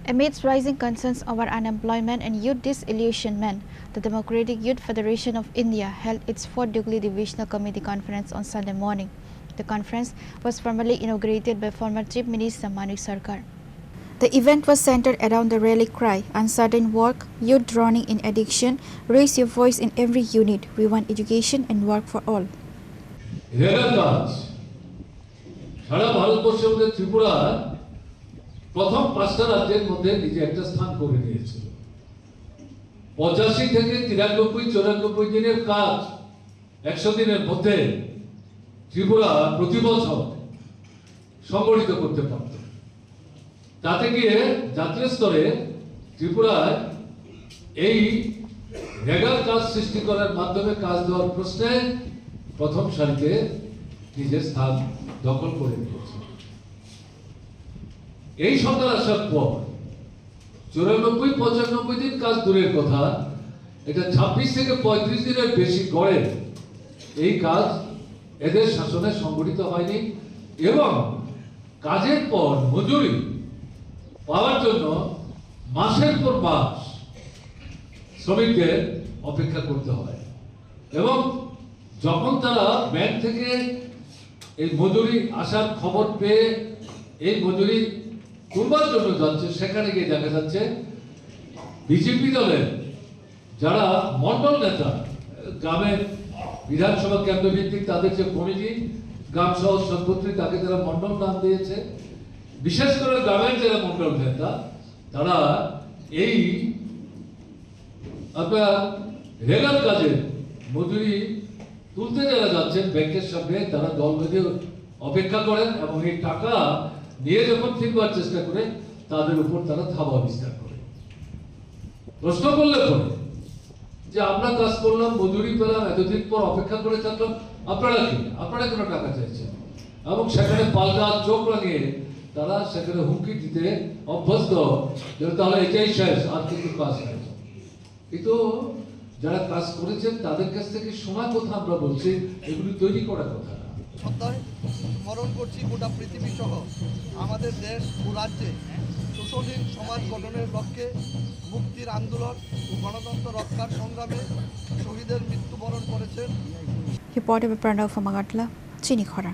Amidst rising concerns over unemployment and youth disillusionment, the Democratic Youth Federation of India held its 4th Dugli Divisional Committee Conference on Sunday morning. The conference was formally inaugurated by former Chief Minister Manik Sarkar. The event was centered around the rally cry, uncertain work, youth drowning in addiction, raise your voice in every unit, we want education and work for all. প্রথম 5টা রাজ্যের মধ্যে নিজে একটা স্থান করে নিয়েছিল। 85 থেকে 93-94 দিনের কাজ 100 দিনের মধ্যে ত্রিপুরা প্রতি বছর সংগঠিত করতে পারত। তাতে গিয়ে জাতীয় স্তরে ত্রিপুরায় এই রেগার কাজ সৃষ্টি করার মাধ্যমে কাজ দেওয়ার প্রশ্নে প্রথম সারিতে নিজের স্থান দখল করে নিয়েছে। এই সরকার আসার পর 94-95 দিন কাজ দূরের কথা, এটা 26 থেকে 35 দিনের বেশি গড়ে এই কাজ এদের শাসনে সংগঠিত হয়নি এবং কাজের পর মজুরি পাওয়ার জন্য মাসের পর মাস শ্রমিকদের অপেক্ষা করতে হয় এবং যখন তারা ব্যাংক থেকে এই মজুরি আসার খবর পেয়ে এই মজুরি তুলবার জন্য যাচ্ছে, সেখানে গিয়ে দেখা যাচ্ছে বিজেপি দলের যারা মন্ডল নেতা, গ্রামের বিধানসভা কেন্দ্র ভিত্তিক তাদের যে কমিটি, গ্রাম সহ সভাপতি, তাকে যারা মন্ডল নাম দিয়েছে, বিশেষ করে গ্রামের যারা মন্ডল নেতা, তারা এই আপনার রেগার কাজে মজুরি তুলতে যারা যাচ্ছেন ব্যাংকের সামনে, তারা দল বেঁধে অপেক্ষা করেন এবং এই টাকা নিয়ে যখন ফিরবার চেষ্টা করে তাদের উপর তারা থাবা বিস্তার করে। প্রশ্ন করলে পরে যে আমরা কাজ করলাম, মজুরি পেলাম, এতদিন পর অপেক্ষা করে থাকলাম, আপনারা কি, আপনারা কেন টাকা চাইছেন? এবং সেখানে পাল্টা চোখ লাগিয়ে তারা সেখানে হুমকি দিতে অভ্যস্ত, তাহলে এটাই শেষ, আর কিন্তু কাজ নাই। কিন্তু যারা কাজ করেছেন তাদের কাছ থেকে শোনা কথা আমরা বলছি, এগুলি তৈরি করার কথা না। স্মরণ করছি গোটা পৃথিবী সহ আমাদের দেশ ও রাজ্যে শোষণহীন সমাজ গঠনের লক্ষ্যে মুক্তির আন্দোলন ও গণতন্ত্র রক্ষার সংগ্রামে শহীদের মৃত্যুবরণ করেছেন। Reported by Pranav from Agartala, Chini Khora.